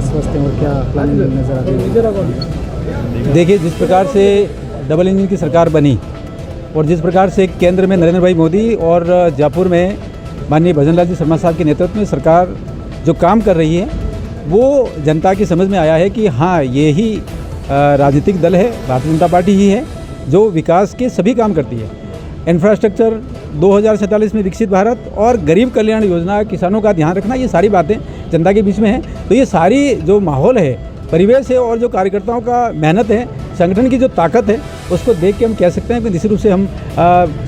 स्वास्थ्य और क्या प्लानिंग नजर आती है? देखिए, जिस प्रकार से डबल इंजन की सरकार बनी और जिस प्रकार से केंद्र में नरेंद्र भाई मोदी और जयपुर में माननीय भजन लाल जी शर्मा साहब के नेतृत्व में सरकार जो काम कर रही है वो जनता की समझ में आया है कि हाँ, ये ही राजनीतिक दल है, भारतीय जनता पार्टी ही है जो विकास के सभी काम करती है। इंफ्रास्ट्रक्चर 2047 में विकसित भारत और गरीब कल्याण योजना, किसानों का ध्यान रखना, ये सारी बातें जनता के बीच में हैं। तो ये सारी जो माहौल है, परिवेश है और जो कार्यकर्ताओं का मेहनत है, संगठन की जो ताकत है, उसको देख के हम कह सकते हैं कि निश्चित रूप से हम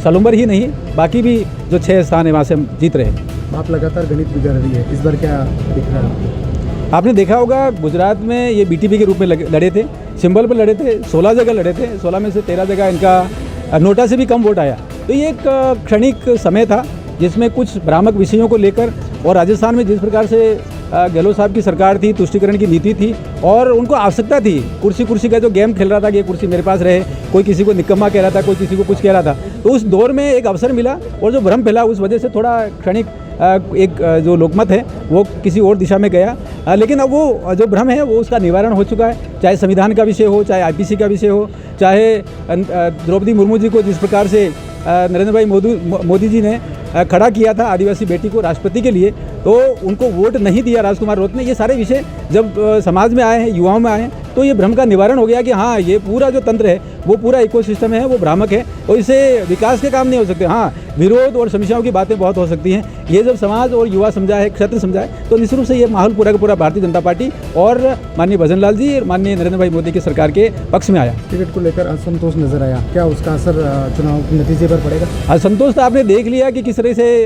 सलूम्बर ही नहीं, बाकी भी जो 6 स्थान है वहाँ से हम जीत रहे हैं। आप लगातार गणित बिगड़ रही है, इस बार क्या दिख रहा है? आपने देखा होगा गुजरात में ये बीटीपी के रूप में लड़े थे, सिंबल पर लड़े थे, 16 जगह लड़े थे, 16 में से 13 जगह इनका नोटा से भी कम वोट आया। तो ये एक क्षणिक समय था जिसमें कुछ भ्रामक विषयों को लेकर, और राजस्थान में जिस प्रकार से गहलोत साहब की सरकार थी, तुष्टिकरण की नीति थी और उनको आवश्यकता थी, कुर्सी का जो गेम खेल रहा था कि ये कुर्सी मेरे पास रहे, कोई किसी को निकम्मा कह रहा था, कोई किसी को कुछ कह रहा था, तो उस दौर में एक अवसर मिला और जो भ्रम फैला उस वजह से थोड़ा क्षणिक एक जो लोकमत है वो किसी और दिशा में गया। लेकिन अब वो जो भ्रम है वो उसका निवारण हो चुका है, चाहे संविधान का विषय हो, चाहे आईपीसी का विषय हो, चाहे द्रौपदी मुर्मू जी को जिस प्रकार से नरेंद्र भाई मोदी जी ने खड़ा किया था आदिवासी बेटी को राष्ट्रपति के लिए, तो उनको वोट नहीं दिया राजकुमार राउत ने। ये सारे विषय जब समाज में आए हैं, युवाओं में आए हैं, तो ये भ्रम का निवारण हो गया कि हाँ, ये पूरा जो तंत्र है, वो पूरा इकोसिस्टम है, वो भ्रामक है और इससे विकास के काम नहीं हो सकते। हाँ, विरोध और समस्याओं की बातें बहुत हो सकती हैं। ये जब समाज और युवा समझाए, क्षेत्र समझाए, तो निश्चित रूप से ये माहौल पूरा का पूरा भारतीय जनता पार्टी और माननीय भजन लाल जी और माननीय नरेंद्र भाई मोदी की सरकार के पक्ष में आया। टिकट को लेकर असंतोष नजर आया, क्या उसका असर चुनाव के नतीजे पर पड़ेगा? असंतोष तो आपने देख लिया कि किस तरह से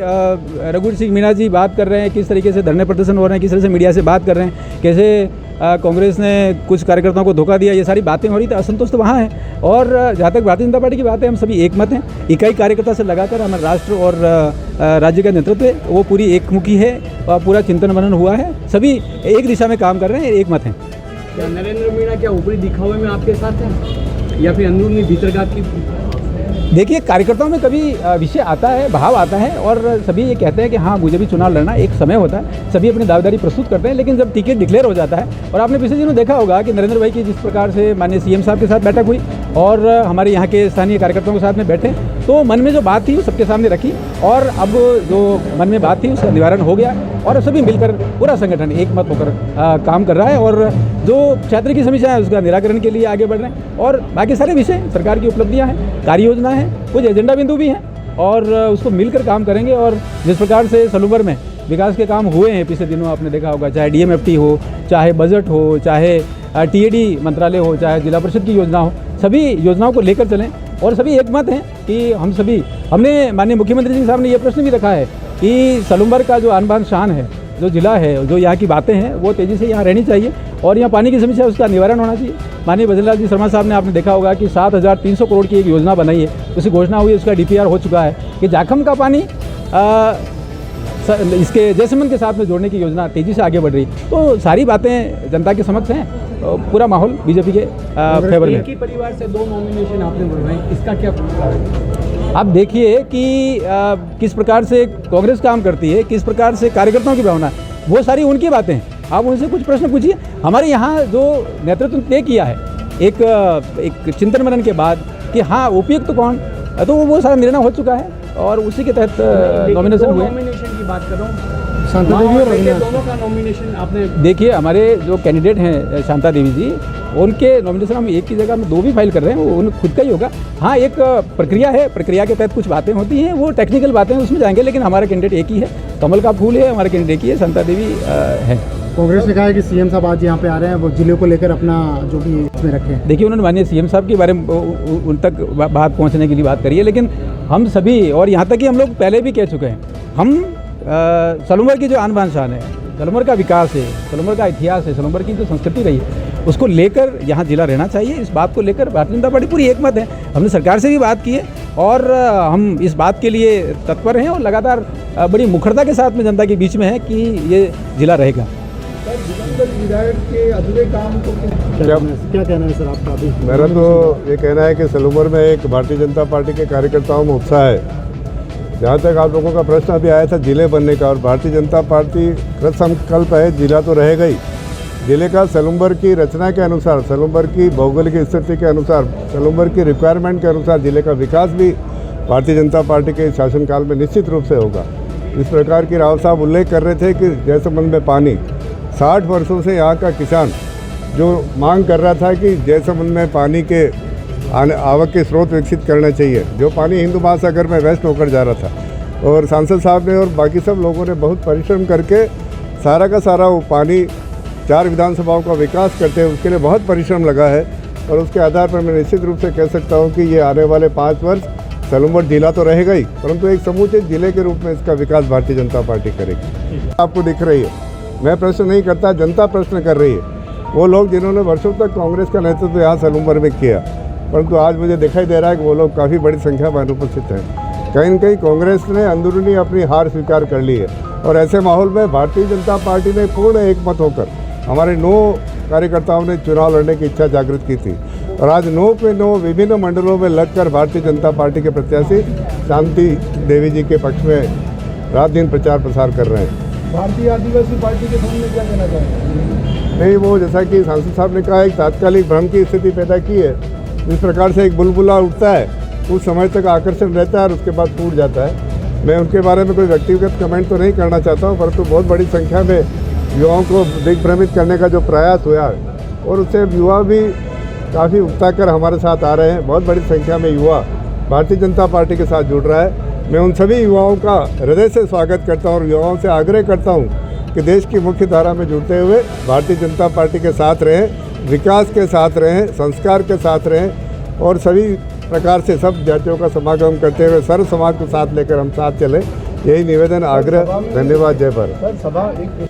रघुवीर सिंह मीणा जी बात कर रहे हैं, किस तरीके से धरने प्रदर्शन हो रहे हैं, किस तरह से मीडिया से बात कर रहे हैं, कैसे कांग्रेस ने कुछ कार्यकर्ताओं को धोखा दिया, ये सारी बातें हो रही थी। असंतोष तो वहाँ है। और जहाँ तक भारतीय जनता पार्टी की बात है, हम सभी एकमत हैं। इकाई कार्यकर्ता से लगाकर हमारे राष्ट्र और राज्य का नेतृत्व है वो पूरी एकमुखी है और पूरा चिंतन मनन हुआ है, सभी एक दिशा में काम कर रहे हैं, एकमत हैं। क्या नरेंद्र मीणा क्या ऊपरी दिखावे में आपके साथ है या फिर अंदरूनी भीतरगात की? देखिए, कार्यकर्ताओं में कभी विषय आता है, भाव आता है और सभी ये कहते हैं कि हाँ मुझे भी चुनाव लड़ना, एक समय होता है, सभी अपनी दावेदारी प्रस्तुत करते हैं, लेकिन जब टिकट डिक्लेयर हो जाता है और आपने पिछले दिनों देखा होगा कि नरेंद्र भाई की जिस प्रकार से माननीय सीएम साहब के साथ बैठक हुई और हमारे यहाँ के स्थानीय कार्यकर्ताओं के साथ में बैठे, तो मन में जो बात थी वो सबके सामने रखी और अब जो मन में बात थी उसका निवारण हो गया और सभी मिलकर पूरा संगठन एक मत होकर काम कर रहा है और जो क्षेत्र की समस्या है उसका निराकरण के लिए आगे बढ़ रहे हैं और बाकी सारे विषय सरकार की उपलब्धियां हैं, कार्य योजना है, कुछ एजेंडा बिंदु भी हैं और उसको मिलकर काम करेंगे। और जिस प्रकार से सलूबर में विकास के काम हुए हैं पिछले दिनों आपने देखा होगा, चाहे DMFT हो, चाहे बजट हो, चाहे TAD मंत्रालय हो, चाहे जिला परिषद की योजना हो, सभी योजनाओं को लेकर चलें और सभी एक मत हैं कि हमने माननीय मुख्यमंत्री जी साहब ने ये प्रश्न भी रखा है कि सलूबर का जो आन बान शान है, जो जिला है, जो यहाँ की बातें हैं वो तेज़ी से यहाँ रहनी चाहिए और यहाँ पानी की समस्या उसका निवारण होना चाहिए। माननीय भजनलाल जी शर्मा साहब ने आपने देखा होगा कि 7,300 करोड़ की एक योजना बनाई है, उसकी घोषणा हुई, उसका DPR हो चुका है कि जाखम का पानी इसके जयसमंद के साथ में जोड़ने की योजना तेज़ी से आगे बढ़ रही। तो सारी बातें जनता के समक्ष हैं, पूरा माहौल बीजेपी के फेवर में। एक ही परिवार से 2 नॉमिनेशन आपने बढ़वाए, इसका क्या है? आप देखिए कि किस प्रकार से कांग्रेस काम करती है, किस प्रकार से कार्यकर्ताओं की भावना है, वो सारी उनकी बातें हैं। आप उनसे कुछ प्रश्न पूछिए। हमारे यहाँ जो नेतृत्व तय किया है एक चिंतन मनन के बाद कि हाँ उपयुक्त तो कौन, तो वो सारा निर्णय हो चुका है और उसी के तहत नॉमिनेशन हुए। नॉमिनेशन की बात कर रहा हूँ, शांता देवी और रवीना दोनों का नॉमिनेशन आपने देखिए, हमारे जो कैंडिडेट हैं शांता देवी जी, उनके नॉमिनेशन हम एक की जगह में 2 भी फाइल कर रहे हैं, वो उन खुद का ही होगा। हाँ, एक प्रक्रिया है, प्रक्रिया के तहत कुछ बातें होती हैं, वो टेक्निकल बातें उसमें जाएंगे, लेकिन हमारा कैंडिडेट एक ही है, कमल का फूल है, हमारा कैंडिडेट एक ही है, शांता देवी है। कांग्रेस ने कहा है कि सीएम साहब आज यहाँ पे आ रहे हैं, वो जिले को लेकर अपना जो भी इसमें रखें। देखिए, उन्होंने माननीय सीएम साहब के बारे में उन तक बात पहुँचने के लिए बात करी है, लेकिन हम सभी और यहाँ तक कि हम लोग पहले भी कह चुके हैं, हम सलूबर की जो आन बान शान है, सलूबर का विकास है, सलूबर का इतिहास है, सलूबर की जो संस्कृति रही है, उसको लेकर यहाँ जिला रहना चाहिए। इस बात को लेकर भारतीय जनता पार्टी पूरी एकमत है। हमने सरकार से भी बात की है और हम इस बात के लिए तत्पर हैं और लगातार बड़ी मुखरता के साथ में जनता के बीच में है कि ये जिला रहेगा। विधायक के अधूरे काम को क्या कहना है सर आपका? अभी मेरा तो ये कहना है कि सलूबर में एक भारतीय जनता पार्टी के कार्यकर्ताओं में उत्साह है। जहाँ तक आप लोगों का प्रश्न अभी आया था जिले बनने का, और भारतीय जनता पार्टी कृत संकल्प है, जिला तो रहेगा ही। जिले का सलूबर की रचना के अनुसार, सलूबर की भौगोलिक स्थिति के अनुसार, सलूबर की रिक्वायरमेंट के अनुसार जिले का विकास भी भारतीय जनता पार्टी के शासनकाल में निश्चित रूप से होगा। इस प्रकार की राव साहब उल्लेख कर रहे थे कि जयसमंद में पानी, 60 वर्षों से यहाँ का किसान जो मांग कर रहा था कि जयसमंद में पानी के आवक के स्रोत विकसित करना चाहिए, जो पानी हिंदू महासागर में वेस्ट होकर जा रहा था, और सांसद साहब ने और बाकी सब लोगों ने बहुत परिश्रम करके सारा का सारा वो पानी 4 विधानसभाओं का विकास करते हैं, उसके लिए बहुत परिश्रम लगा है। और उसके आधार पर मैं निश्चित रूप से कह सकता हूँ कि ये आने वाले 5 वर्ष सलूबर जिला तो रहेगा ही, परंतु एक समूचे जिले के रूप में इसका विकास भारतीय जनता पार्टी करेगी। आपको दिख रही है, मैं प्रश्न नहीं करता, जनता प्रश्न कर रही है। वो लोग जिन्होंने वर्षों तक कांग्रेस का नेतृत्व यहाँ सलूबर में किया, परंतु आज मुझे दिखाई दे रहा है कि वो लोग काफ़ी बड़ी संख्या में अनुपस्थित हैं। कहीं न कहीं कांग्रेस ने अंदरूनी अपनी हार स्वीकार कर ली है, और ऐसे माहौल में भारतीय जनता पार्टी ने पूर्ण एकमत होकर हमारे 9 कार्यकर्ताओं ने चुनाव लड़ने की इच्छा जागृत की थी, और आज 9 पे 9 विभिन्न मंडलों में लगकर भारतीय जनता पार्टी के प्रत्याशी शांति देवी जी के पक्ष में रात दिन प्रचार प्रसार कर रहे हैं। भारतीय आदिवासी पार्टी के सामने क्या कहना चाहेंगे? नहीं, वो जैसा कि सांसद साहब ने कहा, एक तात्कालिक भ्रम की स्थिति पैदा की है। जिस प्रकार से एक बुलबुला उठता है, उस समय तक आकर्षण रहता है और उसके बाद टूट जाता है। मैं उनके बारे में कोई व्यक्तिगत कमेंट तो नहीं करना चाहता हूँ, परंतु बहुत बड़ी संख्या में युवाओं को दिग्भ्रमित करने का जो प्रयास हुआ है, और उससे युवा भी काफ़ी उकताकर हमारे साथ आ रहे हैं। बहुत बड़ी संख्या में युवा भारतीय जनता पार्टी के साथ जुड़ रहा है। मैं उन सभी युवाओं का हृदय से स्वागत करता हूँ और युवाओं से आग्रह करता हूँ कि देश की मुख्य धारा में जुड़ते हुए भारतीय जनता पार्टी के साथ रहें, विकास के साथ रहें, संस्कार के साथ रहें, और सभी प्रकार से सब जातियों का समागम करते हुए सर्व समाज को साथ लेकर हम साथ चलें। यही निवेदन, आग्रह। धन्यवाद। जय भारत।